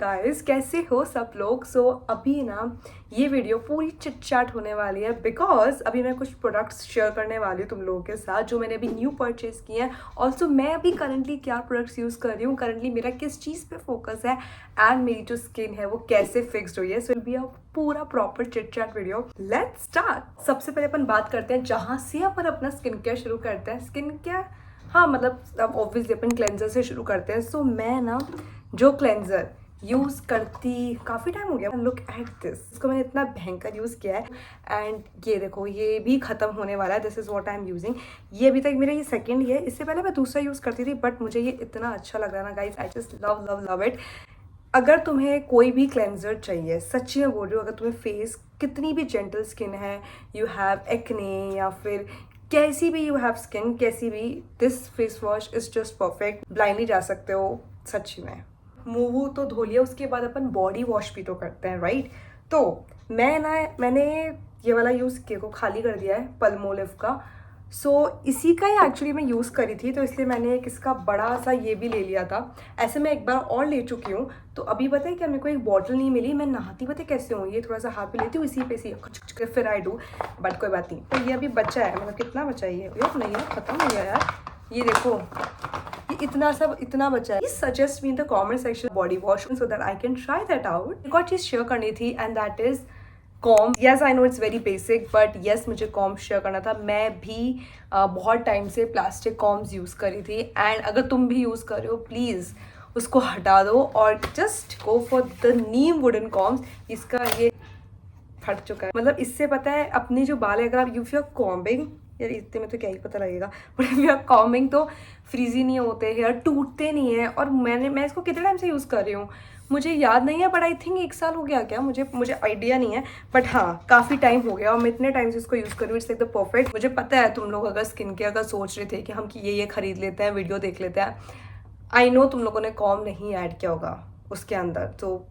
Guys, कैसे हो सब लोग। अभी ना ये वीडियो पूरी चिट चैट होने वाली है बिकॉज अभी मैं कुछ प्रोडक्ट्स शेयर करने वाली हूँ तुम लोगों के साथ जो मैंने अभी न्यू परचेज किए हैं। ऑल्सो मैं अभी करंटली क्या प्रोडक्ट्स यूज़ कर रही हूँ, करंटली मेरा किस चीज़ पे फोकस है एंड मेरी जो स्किन है वो कैसे फिक्स्ड हुई है। सो विल बी अ पूरा proper chit chat video. Let's start. सबसे पहले अपन बात करते हैं जहाँ से अपन अपना स्किन केयर शुरू करते हैं। स्किन केयर, हाँ मतलब अब ऑब्वियसली अपन क्लेंजर से शुरू करते हैं। सो मैं ना जो क्लेंजर यूज़ करती काफ़ी टाइम हो गया। लुक एट दिस, इसको मैंने इतना भयंकर यूज़ किया है एंड ये देखो ये भी ख़त्म होने वाला है। This is what I am using. ये अभी तक मेरा ये सेकंड ही है, इससे पहले मैं दूसरा यूज़ करती थी बट मुझे ये इतना अच्छा लग रहा है ना guys, I just love love love it. अगर तुम्हें कोई भी क्लेंजर चाहिए, सच्ची में बोल रही हूँ, अगर तुम्हें फेस कितनी भी जेंटल स्किन है, यू हैव एक्ने या फिर कैसी भी यू हैव स्किन कैसी भी, this face wash is just perfect. Blindly जा सकते हो सच्ची में। मुंह तो धो लिया, उसके बाद अपन बॉडी वॉश भी तो करते हैं राइट। तो मैंने ये वाला यूज़ किया को खाली कर दिया है पल्मोलिव का। इसी का ही एक्चुअली मैं यूज़ करी थी, तो इसलिए मैंने एक इसका बड़ा सा ये भी ले लिया था। ऐसे मैं एक बार और ले चुकी हूँ, तो अभी पता है क्या, मेरे को एक बॉटल नहीं मिली। मैं नहाती पता है कैसे हूँ, ये थोड़ा सा हाथ पे लेती हूँ, इसी पे सी फिर आई डू, बट कोई बात नहीं। तो ये अभी बचा है, मतलब कितना बचा है ये यार, नहीं यार खत्म हो गया यार। ये देखो ये इतना बचा है। Suggest me in the comment section body wash so that I can try that out. एक और चीज़ शेयर करनी थी and that is com. Yes I know it's very basic but yes मुझे कॉम शेयर करना था। मैं भी बहुत टाइम से प्लास्टिक कॉम्स यूज़ करी थी एंड अगर तुम भी यूज़ कर रहे हो प्लीज़ उसको हटा दो और just go for the neem wooden combs. इसका ये फट चुका है, मतलब इससे पता है अपने जो बाल है, अगर आप यू आर कॉम्बिंग, यार इतने में तो क्या ही पता लगेगा, but if you are combing तो फ्रीजी नहीं होते, हेयर टूटते नहीं है। और मैं इसको कितने टाइम से यूज़ कर रही हूँ मुझे याद नहीं है, बट आई थिंक 1 साल हो गया क्या, मुझे आइडिया नहीं है, बट हाँ काफ़ी टाइम हो गया और मैं इतने टाइम से इसको यूज़ कर रही हूँ। It's like the perfect. मुझे पता है तुम लोग अगर स्किन केयर का सोच रहे थे कि हम ये खरीद लेते हैं, वीडियो देख लेते हैं, आई नो तुम लोगों ने कॉम नहीं ऐड किया होगा उसके अंदर, तो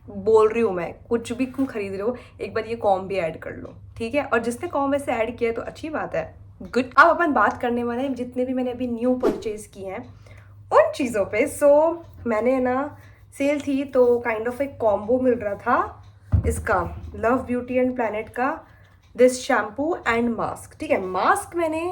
बोल रही हूँ मैं, कुछ भी तुम खरीद रहे हो एक बार ये कॉम भी ऐड कर लो, ठीक है। और जिसने कॉम वैसे ऐड किया है तो अच्छी बात है, गुड। अब अपन बात करने वाले हैं जितने भी मैंने अभी न्यू परचेज किए हैं उन चीज़ों पे। मैंने ना सेल थी तो काइंड ऑफ एक कॉम्बो मिल रहा था इसका, लव ब्यूटी एंड प्लैनेट का दिस शैम्पू एंड मास्क, ठीक है। मास्क मैंने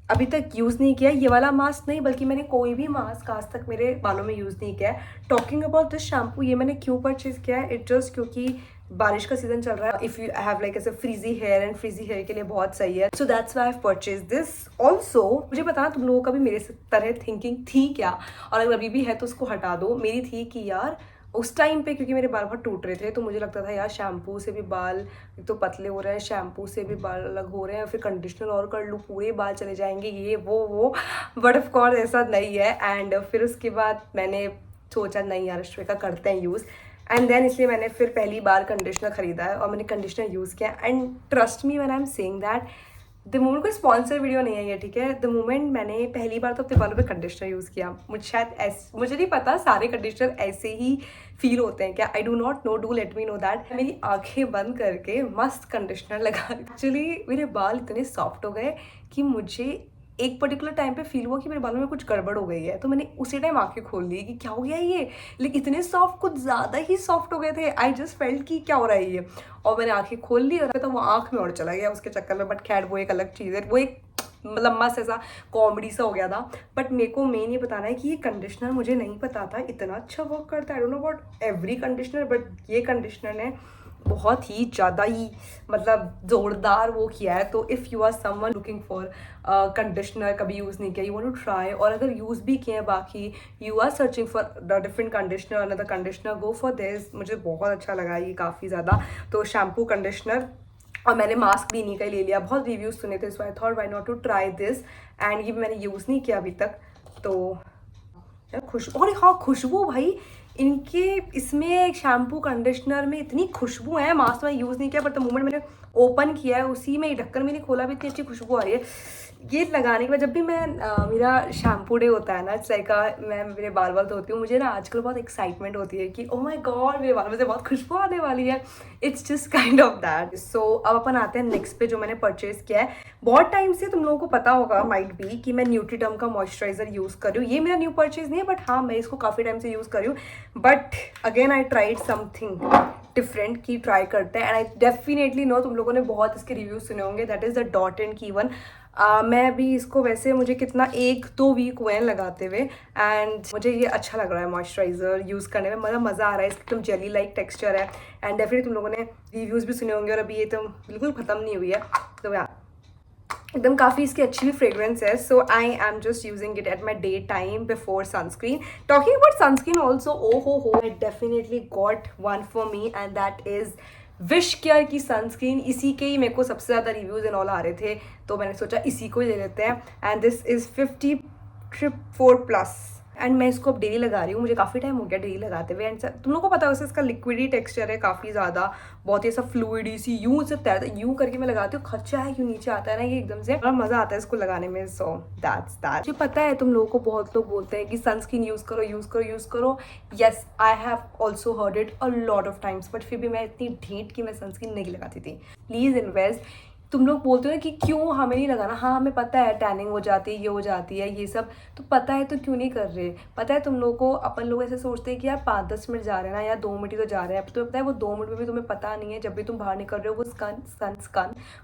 अभी तक यूज़ नहीं किया, ये वाला मास्क नहीं, बल्कि मैंने कोई भी मास्क आज तक मेरे बालों में यूज़ नहीं किया है। टॉकिंग अबाउट दिस शैम्पू, ये मैंने क्यों परचेज किया है, इट जस्ट क्योंकि बारिश का सीजन चल रहा है। इफ़ यू हैव लाइक ऐसे frizzy hair and frizzy hair के लिए बहुत सही है, so that's why I purchase this. Also मुझे बताना तुम लोगों का भी मेरे तरह थिंकिंग थी क्या, और अगर अभी भी है तो उसको हटा दो। मेरी थी कि यार उस टाइम पे क्योंकि मेरे बाल बहुत टूट रहे थे तो मुझे लगता था यार शैम्पू से भी बाल एक तो पतले हो रहे हैं, शैम्पू से भी बाल अलग हो रहे हैं, फिर कंडीशनर और कर लूँ पूरे बाल चले जाएंगे, ये वो बट ऑफ कोर्स ऐसा नहीं है। एंड फिर उसके बाद मैंने सोचा नहीं यार श्वेता करते हैं यूज़, एंड देन इसलिए मैंने फिर पहली बार कंडीशनर ख़रीदा है और मैंने कंडीशनर यूज़ किया। And trust me when I am saying that, the moment कोई स्पॉन्सर वीडियो नहीं है ये, ठीक है। द मोमेंट मैंने पहली बार तो अपने बालों पे कंडीशनर यूज़ किया, मुझे नहीं पता सारे कंडीशनर ऐसे ही फील होते हैं क्या, I do not know, do let me know that. मेरी आंखें बंद करके मस्त कंडीशनर लगा, एक्चुअली मेरे बाल इतने सॉफ्ट हो गए कि मुझे एक पर्टिकुलर टाइम पे फील हुआ कि मेरे बालों में कुछ गड़बड़ हो गई है, तो मैंने उसी टाइम आंखें खोल ली कि क्या हो गया ये, लेकिन इतने सॉफ्ट, कुछ ज़्यादा ही सॉफ्ट हो गए थे। आई जस्ट फेल्ट कि क्या हो रहा है ये, और मैंने आंखें खोल ली और तो वो आंख में और चला गया उसके चक्कर में। बट खैर वो एक अलग चीज़ है, वो एक मतलब मस्त ऐसा कॉमेडी सा हो गया था। बट मेरे को मेन ये बताना है कि ये कंडीशनर मुझे नहीं पता था इतना अच्छा वर्क करता है। आई don't know about every conditioner, but ये कंडीशनर ने बहुत ही ज़्यादा ही मतलब ज़ोरदार वो किया है। तो if you are someone looking for conditioner, कभी यूज़ नहीं किया, यू वांट टू ट्राई, और अगर यूज़ भी किए हैं बाकी, you are searching for the different conditioner, another conditioner, go for this. मुझे बहुत अच्छा लगा ये काफ़ी ज़्यादा। तो शैम्पू, कंडीशनर, और मैंने मास्क भी इन्हीं का ही ले लिया। बहुत रिव्यूज़ सुने थे, so I thought why not to try this, and ये भी मैंने यूज़ नहीं किया अभी तक। तो यार खुशबू, और हाँ खुशबू भाई इनके इसमें शैम्पू कंडीशनर में इतनी खुशबू है। मास्क में यूज़ नहीं किया बट द मोमेंट मैंने ओपन किया है उसी में ढक्कन में नहीं खोला भी इतनी अच्छी खुशबू आ रही है। ये लगाने के बाद जब भी मैं मेरा शैम्पू डे होता है ना, इट्स लाइक मैं मेरे बाल धोती हूँ, मुझे ना आजकल बहुत एक्साइटमेंट होती है कि ओह माय गॉड मेरे बालों में से बहुत खुशबू आने वाली है। It's just kind of that. So अब अपन आते हैं नेक्स्ट पे जो मैंने परचेज किया है। बहुत टाइम से तुम लोगों को पता होगा माइट बी कि मैं न्यूट्रीडर्म का मॉइस्चराइजर यूज़ कर रही हूँ। ये मेरा न्यू परचेज नहीं है, बट हाँ मैं इसको काफ़ी टाइम से यूज़ कर रही हूँ। But again I tried something different की ट्राई करते हैं, एंड आई डेफिनेटली नो तुम लोगों ने बहुत इसके रिव्यूज सुने होंगे। That is the dot and की वन। मैं भी इसको वैसे मुझे कितना 1-2 वीक हुए हैं लगाते हुए, एंड मुझे ये अच्छा लग रहा है मॉइस्चराइज़र यूज़ करने में। मतलब मज़ा आ रहा है, इसका एकदम जेली लाइक टेक्सचर है, एंड डेफिनेटली तुम लोगों ने रिव्यूज़ भी सुने होंगे। और अभी ये तो बिल्कुल ख़त्म नहीं हुई है, तो यार एकदम काफ़ी इसकी अच्छी भी फ्रेग्रेंस है। So I am just using it at my day time before sunscreen. Talking about sunscreen also, ओ हो I definitely got one for me, and that is Wish Care की सनस्क्रीन। इसी के ही मेरे को सबसे ज़्यादा रिव्यूज़ एंड ऑल आ रहे थे, तो मैंने सोचा इसी को ही ले लेते हैं। एंड दिस इज़ 54+, एंड मैं इसको अब डेली लगा रही हूँ। मुझे काफ़ी टाइम हो गया डेली लगाते हुए, एंड तुम लोग को पता है वैसे इसका लिक्विडी टेक्सचर है काफ़ी ज़्यादा, बहुत ही ऐसा फ्लूइडी सी, यूँ से तैरता, यूँ करके मैं लगाती हूँ, खर्चा है यूँ नीचे आता है ना, ये एकदम से बड़ा मज़ा आता है इसको लगाने में। So that's that. मुझे पता है तुम लोगों को बहुत लोग बोलते हैं कि सनस्क्रीन यूज़ करो यूज़ करो यूज़ करो। Yes I have also heard it a lot of times, but फिर भी मैं इतनी ढीठ कि मैं सनस्क्रीन नहीं लगाती थी। Please invest. तुम लोग बोलते हो ना कि क्यों हमें नहीं लगाना, हाँ हमें पता है टैनिंग हो जाती है, ये हो जाती है, ये सब तो पता है, तो क्यों नहीं कर रहे। पता है तुम लोगों को, अपन लोग ऐसे सोचते हैं कि यार 5-10 मिनट जा रहे हैं ना, या 2 मिनट ही तो जा रहे हैं। अब तो पता है वो 2 मिनट में भी तुम्हें पता नहीं है, जब भी तुम बाहर निकल रहे हो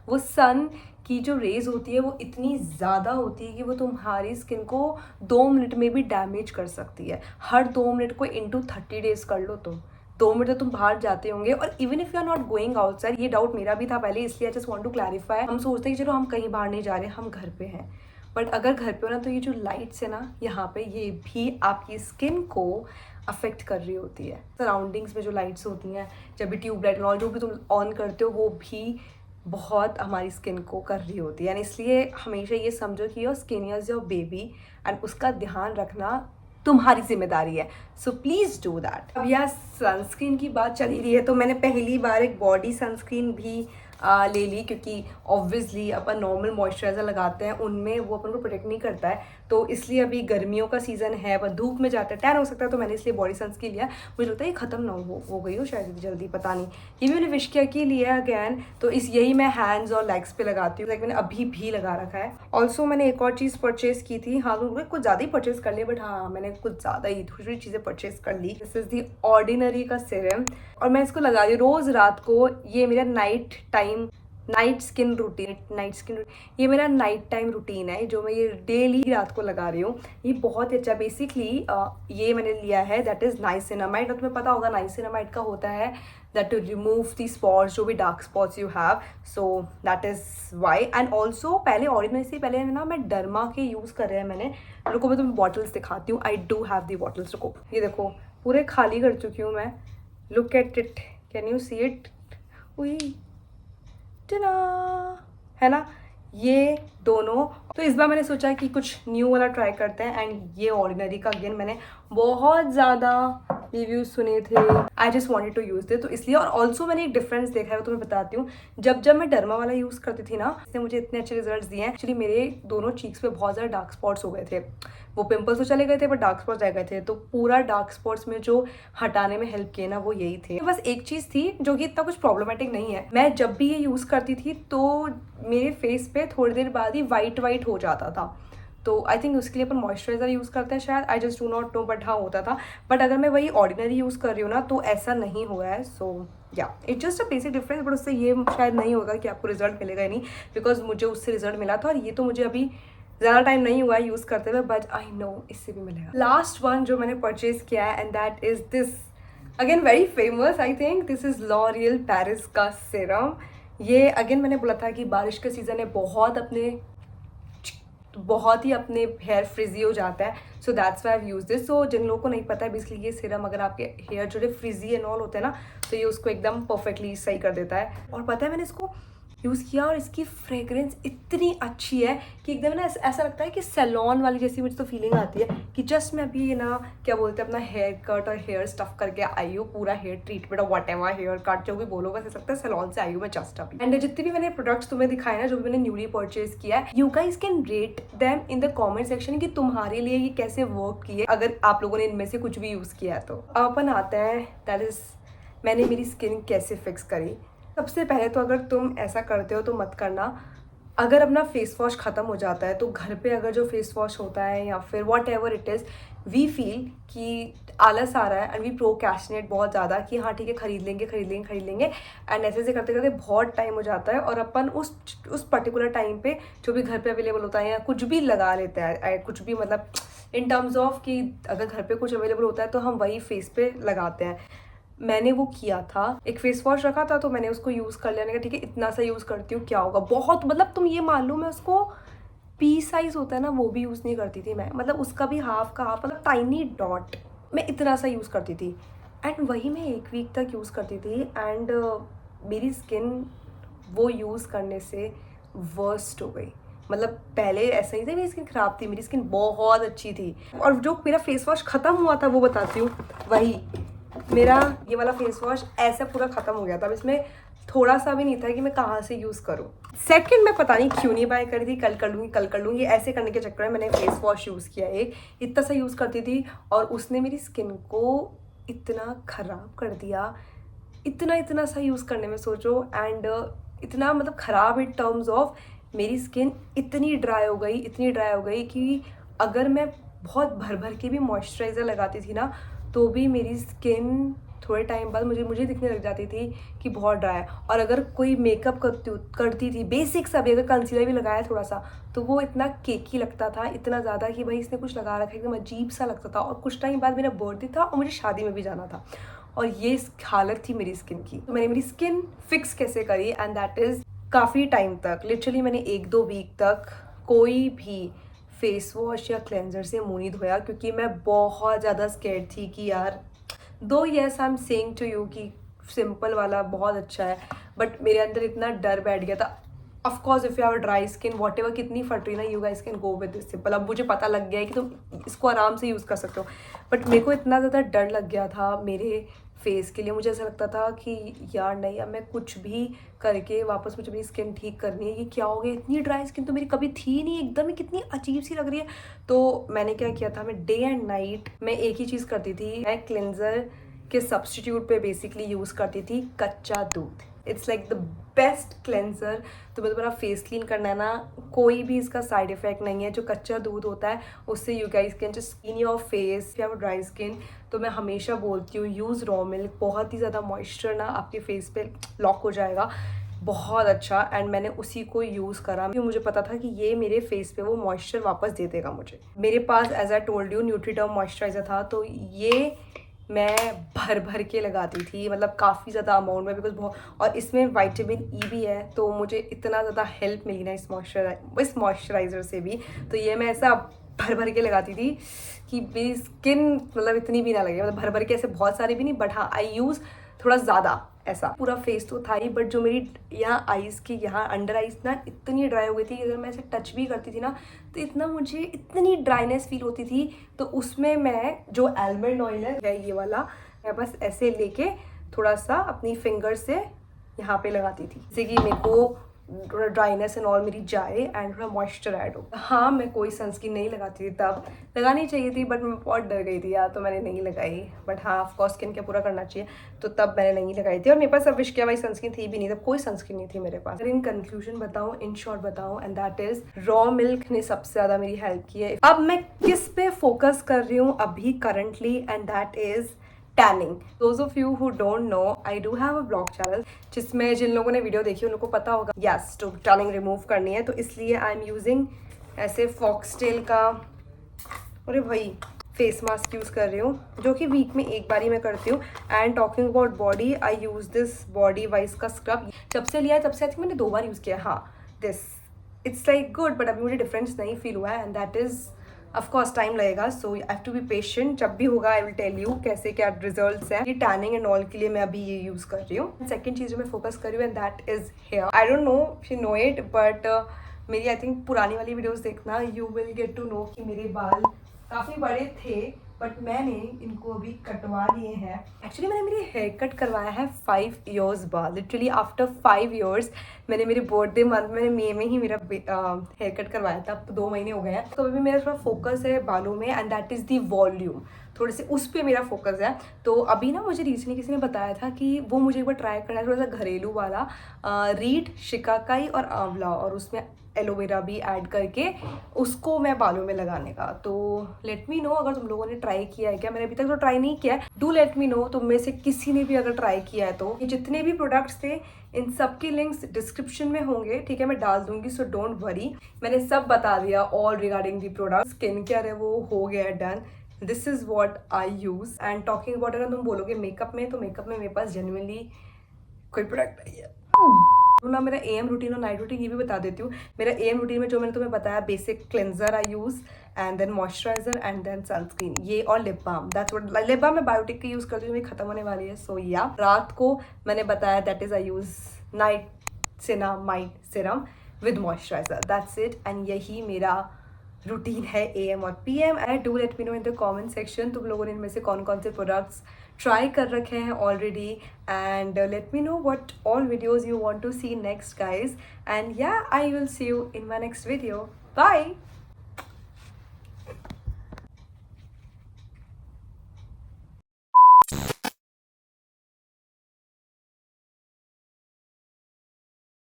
वो सन की जो रेज होती है वो इतनी ज़्यादा होती है कि वो तुम्हारी स्किन को 2 मिनट में भी डैमेज कर सकती है। हर 2 मिनट को इंटू 30 डेज कर लो, तो 2 मिनट तो तुम बाहर जाते होंगे। और even if you are not going outside, ये डाउट मेरा भी था पहले, इसलिए I just want to clarify. हम सोचते हैं कि चलो हम कहीं बाहर नहीं जा रहे, हम घर पे हैं, बट अगर घर पे हो ना, तो ये जो लाइट्स है ना यहाँ पे, ये भी आपकी स्किन को अफेक्ट कर रही होती है। सराउंडिंग्स में जो लाइट्स होती हैं, जब भी ट्यूबलाइट और जो भी तुम ऑन करते हो, वो भी बहुत हमारी स्किन को कर रही होती है। एंड इसलिए हमेशा ये समझो कि your skin is your baby, and उसका ध्यान रखना तुम्हारी जिम्मेदारी है। So please do that. अब यार सनस्क्रीन की बात चल ही रही है, तो मैंने पहली बार एक बॉडी सनस्क्रीन भी ले ली, क्योंकि ऑब्वियसली अपन नॉर्मल मॉइस्चराइज़र लगाते हैं, उनमें वो अपन को प्रोटेक्ट नहीं करता है। तो इसलिए अभी गर्मियों का सीज़न है, अपन धूप में जाते हैं, टैन हो सकता है, तो मैंने इसलिए बॉडी सनस्क्रीन लिया। मुझे लगता है ये ख़त्म ना हो गई हो शायद जल्दी, पता नहीं। ये भी मैंने विश किया कि लिया अगैन, तो यही मैं हैंड्स और लेग्स पे लगाती हूँ। लाइक मैंने अभी भी लगा रखा है। ऑल्सो मैंने एक और चीज़ परचेज़ की थी, हाँ कुछ ज़्यादा ही परचेज़ कर लिया, बट हाँ मैंने कुछ ज़्यादा ही थोड़ी चीज़ें परचेज़ कर ली। दिस इज़ दी ऑर्डिनरी का सीरम, और मैं इसको लगा रही हूँ रोज़ रात को। ये मेरा नाइट स्किन रूटीन, ये मेरा नाइट टाइम रूटीन है, जो मैं ये डेली रात को लगा रही हूँ। ये बहुत ही अच्छा, बेसिकली ये मैंने लिया है, दैट इज़ नाइसिनामाइड। और तुम्हें पता होगा नाइसिनामाइड का होता है that to remove the spots, जो भी dark spots you have, so that is why. And also पहले ऑर्डिनरी से पहले ना मैं डर्मा के यूज़ कर रहे हैं मैंने। रुको मैं तुम्हें बॉटल्स दिखाती हूँ, I do have the bottles. रुको, ये देखो पूरे खाली कर चुकी हूँ मैं। Look at it, can you see it? उई टा, है ना, ये दोनों। तो इस बार मैंने सोचा कि कुछ न्यू वाला ट्राई करते हैं, एंड ये ऑर्डिनरी का अगेन मैंने बहुत ज़्यादा रिव्यूज़ सुने थे, I just wanted to use they, तो इसलिए। और ऑल्सो मैंने एक डिफरेंस देखा है, वो तुम्हें बताती हूँ। जब मैं डर्मा वाला यूज़ करती थी ना, इसने मुझे इतने अच्छे रिजल्ट्स दिए हैं। एक्चुअली मेरे दोनों चीक्स पे बहुत ज़्यादा डार्क स्पॉट्स हो गए थे, वो पिंपल्स तो चले गए थे, बट डार्क स्पॉट्स रह गए थे। तो पूरा डार्क स्पॉट्स में जो हटाने में हेल्प किए ना, वो यही थे। बस एक चीज़ थी जो कि इतना कुछ प्रॉब्लमेटिक नहीं है, मैं जब भी ये यूज़ करती थी तो मेरे फेस पे थोड़ी देर बाद ही वाइट हो जाता था। तो आई थिंक उसके लिए अपन मॉइस्चराइज़र यूज़ करते हैं शायद, I just do not know, but हाँ होता था। बट अगर मैं वही ऑर्डिनरी यूज़ कर रही हूँ ना, तो ऐसा नहीं हुआ है। सो या it just a basic difference, but उससे ये शायद नहीं होगा कि आपको रिजल्ट मिलेगा ही नहीं, बिकॉज मुझे उससे रिजल्ट मिला था, और ये तो मुझे अभी ज़्यादा टाइम नहीं हुआ है यूज़ करते हुए, बट आई नो इससे भी मिलेगा। लास्ट वन जो मैंने परचेज़ किया है, and that is this, again very famous, I think this is L'Oreal Paris का सीरम। ये अगेन मैंने बोला था कि बारिश का सीज़न है, बहुत ही अपने हेयर फ्रिजी हो जाता है, so that's why I use this. So जिन लोगों को नहीं पता है, बेसिकली ये सीरम अगर आपके हेयर जो फ्रिजी एंड ऑल होते हैं ना, तो ये उसको एकदम परफेक्टली सही कर देता है। और पता है मैंने इसको यूज़ किया और इसकी फ्रेगरेंस इतनी अच्छी है कि एकदम ना ऐसा लगता है कि सैलॉन वाली जैसी मुझे तो फीलिंग आती है कि जस्ट मैं अभी ना क्या बोलते हैं अपना हेयर कट और हेयर स्टफ करके आई हूँ, पूरा हेयर ट्रीटमेंट और वट एवर हेयर कट जो भी बोलो, बस ऐसा लगता है सैलॉन से आई हूँ मैं जस्ट अभी। एंड जितने भी मैंने प्रोडक्ट्स तुम्हें दिखाए ना जो भी मैंने न्यूली परचेज किया है, you guys can rate them in the comment section कि तुम्हारे लिए ये कैसे वर्क किए अगर आप लोगों ने इनमें से कुछ भी यूज़ किया है तो। अब अपन आते हैं दैट इज़ मैंने मेरी स्किन कैसे फिक्स करी। सबसे पहले तो अगर तुम ऐसा करते हो तो मत करना, अगर अपना फेस वॉश ख़त्म हो जाता है तो घर पे अगर जो फेस वॉश होता है या फिर whatever it is, we feel कि आलस आ रहा है एंड वी प्रोक्रेस्टिनेट बहुत ज़्यादा कि हाँ ठीक है खरीद लेंगे एंड ऐसे करते करते बहुत टाइम हो जाता है और अपन उस पर्टिकुलर टाइम पे जो भी घर पे अवेलेबल होता है या कुछ भी लगा लेते हैं, कुछ भी मतलब इन टर्म्स ऑफ कि अगर घर पे कुछ अवेलेबल होता है तो हम वही फेस पे लगाते हैं। मैंने वो किया था, एक फेस वॉश रखा था तो मैंने उसको यूज़ कर लिया, ठीक है इतना सा यूज़ करती हूँ क्या होगा, बहुत मतलब तुम ये मान लो मैं उसको पी साइज़ होता है ना वो भी यूज़ नहीं करती थी मैं, मतलब उसका भी हाफ का हाफ, मतलब टाइनी डॉट मैं इतना सा यूज़ करती थी एंड वही मैं 1 वीक तक यूज़ करती थी एंड मेरी स्किन वो यूज़ करने से वर्स्ट हो गई। मतलब पहले ऐसा ही था, मेरी स्किन ख़राब थी, मेरी स्किन बहुत अच्छी थी। और जो मेरा फेस वॉश ख़त्म हुआ था वो बताती हूँ, वही मेरा ये वाला फेस वॉश ऐसा पूरा ख़त्म हो गया था, अब इसमें थोड़ा सा भी नहीं था कि मैं कहाँ से यूज़ करूँ। सेकंड मैं पता नहीं क्यों नहीं बाय करी थी, कल कर लूँगी ऐसे करने के चक्कर में मैंने फेस वॉश यूज़ किया, एक इतना सा यूज़ करती थी और उसने मेरी स्किन को इतना ख़राब कर दिया, इतना सा यूज़ करने में सोचो एंड इतना मतलब ख़राब इन टर्म्स ऑफ मेरी स्किन इतनी ड्राई हो गई कि अगर मैं बहुत भर के भी मॉइस्चराइज़र लगाती थी ना तो भी मेरी स्किन थोड़े टाइम बाद मुझे दिखने लग जाती थी कि बहुत ड्राई है। और अगर कोई मेकअप करती थी बेसिक सा भी, अगर कंसीलर भी लगाया थोड़ा सा तो वो इतना केकी लगता था, इतना ज़्यादा कि भाई इसने कुछ लगा रखा है, एकदम अजीब सा लगता था। और कुछ टाइम बाद मेरा बर्थडे था और मुझे शादी में भी जाना था और ये हालत थी मेरी स्किन की। तो मैंने मेरी स्किन फिक्स कैसे करी एंड दैट इज़ काफ़ी टाइम तक, लिटरली मैंने 1-2 वीक तक कोई भी फेस वॉश या क्लेंजर से मुँह नहीं धोया क्योंकि मैं बहुत ज़्यादा स्कैर्ड थी कि यार दो yes I am saying to you कि सिंपल वाला बहुत अच्छा है बट मेरे अंदर इतना डर बैठ गया था। Of course if you have dry skin what ever कितनी फट रही ना, you guys can go with this simple. अब मुझे पता लग गया है कि तुम इसको आराम से यूज़ कर सकते हो बट मेरे को इतना ज़्यादा डर लग गया था मेरे फेस के लिए। मुझे ऐसा लगता था कि यार नहीं, अब मैं कुछ भी करके वापस मुझे मेरी स्किन ठीक करनी है, ये क्या हो गया, इतनी ड्राई स्किन तो मेरी कभी थी नहीं, एकदम ही कितनी अजीब सी लग रही है। तो मैंने क्या किया था, मैं डे एंड नाइट मैं एक ही चीज़ करती थी, मैं क्लेंजर के सब्स्टिट्यूट पे बेसिकली यूज़ करती थी कच्चा दूध। It's like the best cleanser. तुम्हें तुम्हारा फेस क्लीन करना है ना, कोई भी इसका साइड इफेक्ट नहीं है। जो कच्चा दूध होता है उससे you guys can just clean your face. या ड्राई स्किन तो मैं हमेशा बोलती हूँ यूज़ रॉ मिल्क, बहुत ही ज़्यादा मॉइस्चर ना आपके फेस पे लॉक हो जाएगा, बहुत अच्छा। एंड मैंने उसी को यूज़ करा क्योंकि मुझे पता था कि ये मेरे फेस पे वो मॉइस्चर वापस दे देगा मुझे। मेरे पास as I told you Nutriderm moisturiser था तो ये मैं भर के लगाती थी, मतलब काफ़ी ज़्यादा अमाउंट में, बिकॉज बहुत, और इसमें विटामिन ई भी है तो मुझे इतना ज़्यादा हेल्प मिली ना इस मॉइस्चराइज़र से भी। तो ये मैं ऐसा भर के लगाती थी कि मेरी स्किन मतलब इतनी भी ना लगे, मतलब भर के ऐसे बहुत सारे भी नहीं बट हाँ आई यूज़ थोड़ा ज़्यादा। ऐसा पूरा फेस तो था ही बट जो मेरी यहाँ आइज़ की यहाँ अंडर आइज़ ना इतनी ड्राई हो गई थी कि अगर मैं ऐसे टच भी करती थी ना तो इतना मुझे इतनी ड्राइनेस फील होती थी। तो उसमें मैं जो आलमंड ऑयल है ये वाला, मैं बस ऐसे लेके थोड़ा सा अपनी फिंगर से यहाँ पे लगाती थी जैसे कि मेरे को थोड़ा ड्राइनेस एंड ऑल मेरी जाए एंड थोड़ा मॉइस्चर ऐड हो। हाँ मैं कोई सनस्क्रीन नहीं लगाती थी, तब लगानी चाहिए थी बट मैं बहुत डर गई थी यार तो मैंने नहीं लगाई। बट हाँ ऑफकोर्स स्किन केयर पूरा करना चाहिए तो तब मैंने नहीं लगाई थी। और मेरे पास अब विश किया भाई सनस्क्रीन थी भी नहीं, तब कोई सनस्क्रीन नहीं थी मेरे पास। इन कंक्लूजन बताऊँ, इन शॉर्ट बताऊँ, and that is raw milk ने सबसे ज़्यादा मेरी हेल्प की है। अब मैं किस पे फोकस कर रही हूँ अभी currently, and that is tanning. Those of you who don't know, I do have a blog channel जिसमें जिन लोगों ने वीडियो देखी उन लोगों को पता होगा यस तो टैनिंग रिमूव करनी है तो इसलिए आई एम यूजिंग ऐसे फॉक्सटेल का, अरे भाई, फेस मास्क यूज़ कर रही हूँ जो कि वीक में एक बार ही मैं करती हूँ। And talking about body, I use this body wise का स्क्रब, जब से लिया है तब से आई थिंक मैंने 2 बार यूज़ किया। हाँ this it's like good but अभी मुझे डिफरेंस नहीं फील हुआ है and that is of course time लगेगा, so I have to be patient. जब भी होगा आई विल टेल यू कैसे क्या रिजल्ट्स हैं. ये टैनिंग एंड ऑल के लिए मैं अभी ये यूज़ कर रही हूँ. सेकंड चीज़ जो मैं फोकस कर रही हूँ and that is hair. I don't know if you know it, but मेरी आई थिंक पुरानी वाली वीडियोस देखना, you will get to know कि मेरे बाल काफ़ी बड़े थे बट मैंने इनको अभी कटवा लिए हैं. एक्चुअली मैंने मेरी हेयर कट करवाया है 5 ईयर्स बाद. लिटरली आफ्टर 5 ईयर्स मैंने मेरे बर्थडे मंथ में मई में ही मेरा हेयर कट करवाया था. अब तो 2 महीने हो गए हैं. तो अभी मेरा थोड़ा फोकस है बालों में and that is the volume. थोड़े से उस पर मेरा फोकस है. तो अभी ना मुझे रिसेंटली किसी ने बताया था कि वो मुझे एक बार ट्राई करना है, थोड़ा सा घरेलू वाला रीठ, शिकाकाई और आंवला, और उसमें एलोवेरा भी ऐड करके उसको मैं बालों में लगाने का. तो लेट मी नो अगर तुम लोगों ने ट्राई किया है क्या. मैंने अभी तक तो ट्राई नहीं किया है. डू लेट मी नो तुम में से किसी ने भी अगर ट्राई किया है तो. ये जितने भी प्रोडक्ट्स थे इन सब के लिंक्स डिस्क्रिप्शन में होंगे, ठीक है, मैं डाल दूंगी, सो डोंट वरी. मैंने सब बता दिया all regarding the product. Skin care है वो हो गया done. This is what I use. And talking about अगर तुम बोलोगे मेकअप में, तो मेकअप में मेरे पास जेन्युइनली कोई प्रोडक्ट नहीं है. तो ना मेरा एम रूटीन और नाइट रूटीन ये भी बता देती हूँ. मेरा एम रूटीन में जो मैंने तुम्हें बताया, basic cleanser I use and then moisturiser and then sunscreen, ये और lip balm. That's what. Lip balm मैं बायोटिक की यूज़ करती हूँ, मेरी खत्म होने वाली है. सो या रात को मैंने बताया that is I use night niacinamide serum with moisturiser. That's it. And यही मेरा रूटीन है AM और PM. And do let me know in the comment section तुम लोगों ने इनमें से कौन कौन से प्रोडक्ट्स ट्राई कर रखे हैं already. And let me know what all videos you want to see next guys. And yeah I will see you in my next video. Bye.